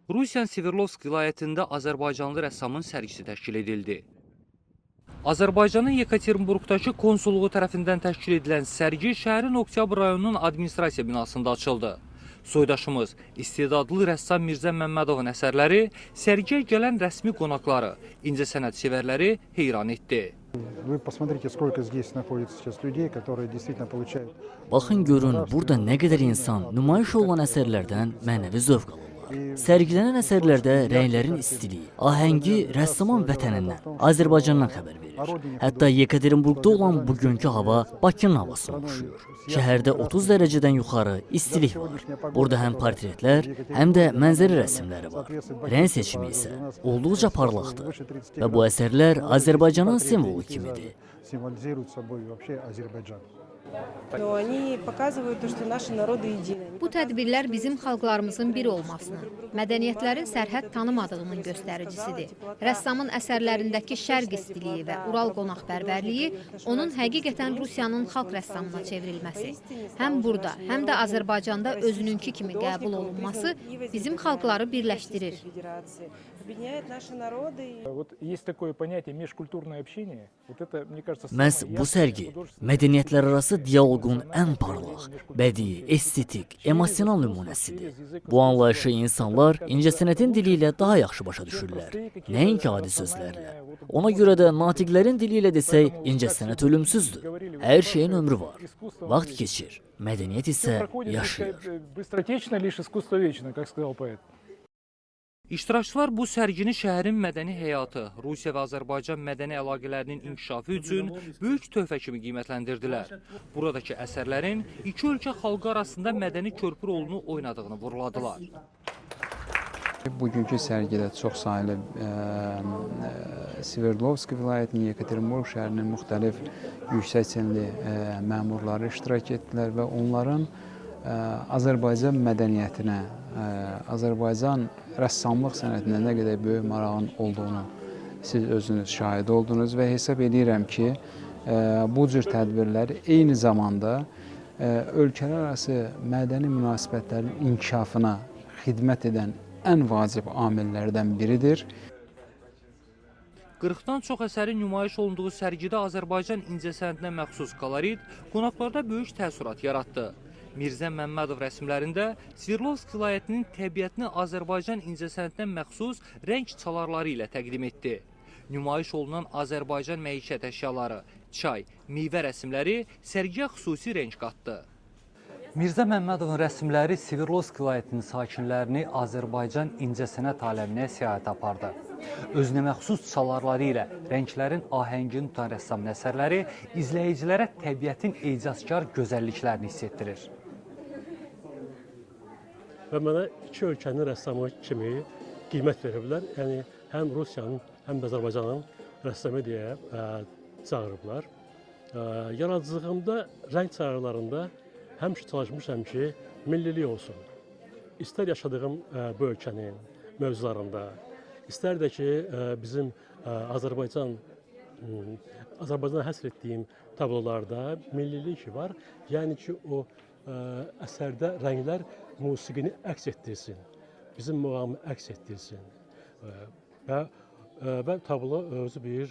Rusiyanın Sverdlovsk vilayətində Azərbaycanlı rəssamın sərgisi təşkil edildi. Azərbaycanın Yekaterinburqdakı konsulluğu tərəfindən təşkil edilən sərgi şəhərin Oktyabr rayonunun administrasiya binasında açıldı. Soydaşımız istedadlı rəssam Mirzə Məmmədovun əsərləri sərgiyə gələn rəsmi qonaqları, incəsənət sevərləri heyran etdi. Вы посмотрите, сколько здесь находится сейчас людей, которые действительно получают. Baxın görün, burada nə qədər insan nümayiş olunan əsərlərdən mənəvi zövq alırlar. Sərgilənən əsərlərdə rənglərin istiliyi, ahəngi rəssamın vətənindən, Azərbaycandan xəbər verir. Hətta Yekaterinburqda olan bugünkü hava Bakının havasına oxşuyur. Şəhərdə 30 dərəcədən yuxarı istilik var. Burada həm portretlər, həm də mənzərə rəsmləri var. Rəng seçimi isə olduqca parlaqdır. Və bu əsərlər Azərbaycanın simvolu kimidir. Символизируют собой вообще Азербайджан. Bu tədbirlər bizim xalqlarımızın bir olmasını, mədəniyyətlərin sərhəd tanımadığının göstəricisidir. Rəssamın əsərlərindəki şərq istiliyi və Ural qonaqpərvərliyi onun həqiqətən Rusiyanın xalq rəssamına çevrilməsi, həm burada, həm də Azərbaycanda özününki kimi qəbul olunması bizim xalqları birləşdirir. Məhz bu sərgi mədəniyyətlərarası dialoqun ən parlaq, bədii, estetik, emosional nümunəsidir. Bu anlayışı insanlar incəsənətin dili ilə daha yaxşı başa düşürlər, nəinki adi sözlərlə. Ona görə də natiqlərin dili ilə desək, incəsənət ölümsüzdür. Hər şeyin ömrü var, vaxt keçir, mədəniyyət isə yaşayır. İştirakçılar bu sərgini şəhərin mədəni həyatı, Rusiya və Azərbaycan mədəni əlaqələrinin inkişafı üçün böyük töhfə kimi qiymətləndirdilər. Buradakı əsərlərin iki ölkə xalqı arasında mədəni körpü rolunu oynadığını vurğuladılar. Bugünkü sərgidə çox saylı Sverdlovsk vilayətinin Yekaterinburq şəhərinin müxtəlif yüksək çinli məmurları iştirak etdilər və onların Azərbaycan mədəniyyətinə, Azərbaycan rəssamlıq sənətinə nə qədər böyük marağın olduğunu siz özünüz şahid oldunuz və hesab edirəm ki, bu cür tədbirlər eyni zamanda ölkələr arası mədəni münasibətlərin inkişafına xidmət edən ən vacib amillərdən biridir. 40-dan çox əsərin nümayiş olunduğu sərgidə Azərbaycan incəsənətinə məxsus kolorit qonaqlarda böyük təəssürat yaratdı. Mirzə Məmmədov rəsmlərində Sverdlovsk vilayətinin təbiətini Azərbaycan incəsənətinə məxsus rəng çalarları ilə təqdim etdi. Nümayiş olunan Azərbaycan məişət əşyaları, çay, meyvə rəsmləri sərgiyə xüsusi rəng qatdı. Mirzə Məmmədovun rəsmləri Sverdlovsk vilayətinin sakinlərini Azərbaycan incəsənət aləminə səyahət apardı. Özünə məxsus çalarları ilə rənglərin ahəngini tutan rəssamın əsərləri izləyicilərə təbiətin ecazkar gözəlliklərini hiss etdirir. Və mənə iki ölkənin rəssamı kimi qiymət veriblər. Yəni, həm Rusiyanın, həm də Azərbaycanın rəssamı deyə çağırıblar. Yaradıcılığımda, rəng çağrılarında həmişə çalışmışam ki, millilik olsun. İstər yaşadığım bu ölkənin mövzularında, istər də ki, bizim Azərbaycana həsr etdiyim tablolarda millilik var. Yəni ki, o əsərdə rənglər musiqini əks etdirsin, bizim muğamı əks etdirsin və tablo özü bir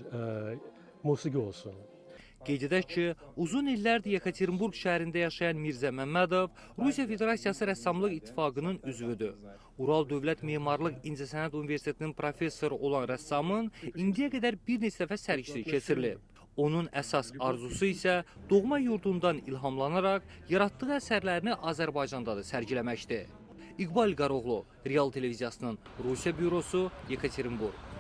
musiqi olsun. Qeyd edək ki, uzun illərdir Yekaterinburq şəhərində yaşayan Mirzə Məmmədov Rusiya Federasiyası Rəssamlıq İttifaqının üzvüdür. Ural Dövlət Memarlıq İncəsənət Universitetinin professoru olan rəssamın indiyə qədər bir neçə dəfə sərgisi keçirilib. Onun əsas arzusu isə doğma yurdundan ilhamlanaraq yaratdığı əsərlərini Azərbaycanda da sərgiləməkdir. İqbal Qaroğlu, Real Televiziyasının Rusiya bürosu, Yekaterinburq.